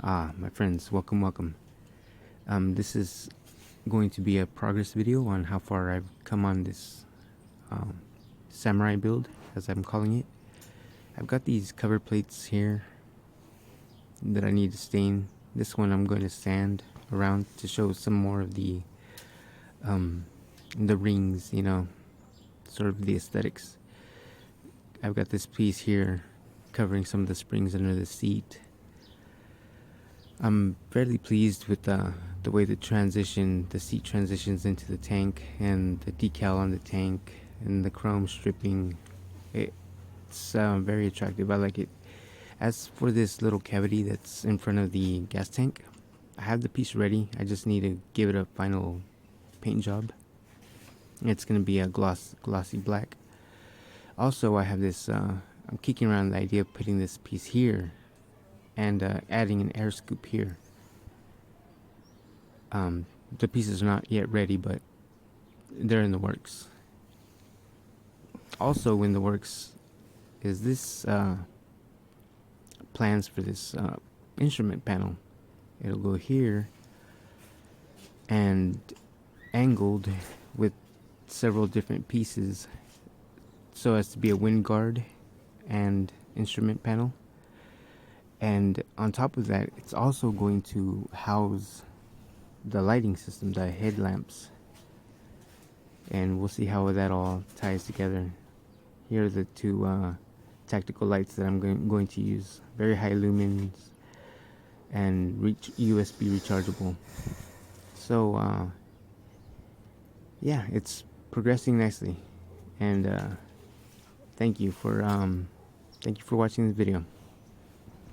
My friends, welcome. This is going to be a progress video on how far I've come on this samurai build, as I'm calling it. I've got these cover plates here that I need to stain. This one I'm going to sand around to show some more of the rings, sort of the aesthetics. I've got this piece here covering some of the springs under the seat. I'm fairly pleased with the way the seat transitions into the tank, and the decal on the tank and the chrome stripping. It's very attractive. I like it. As for this little cavity that's in front of the gas tank, I have the piece ready. I just need to give it a final paint job. It's going to be a glossy black. Also, I have this, I'm kicking around the idea of putting this piece here and adding an air scoop here. The pieces are not yet ready, but they're in the works. Also in the works is this plans for this instrument panel. It'll go here and angled with several different pieces so as to be a wind guard and instrument panel. And on top of that, it's also going to house the lighting system, the headlamps. And we'll see how that all ties together. Here are the two tactical lights that I'm going to use. Very high lumens and USB rechargeable. So yeah, it's progressing nicely. And thank you for watching this video.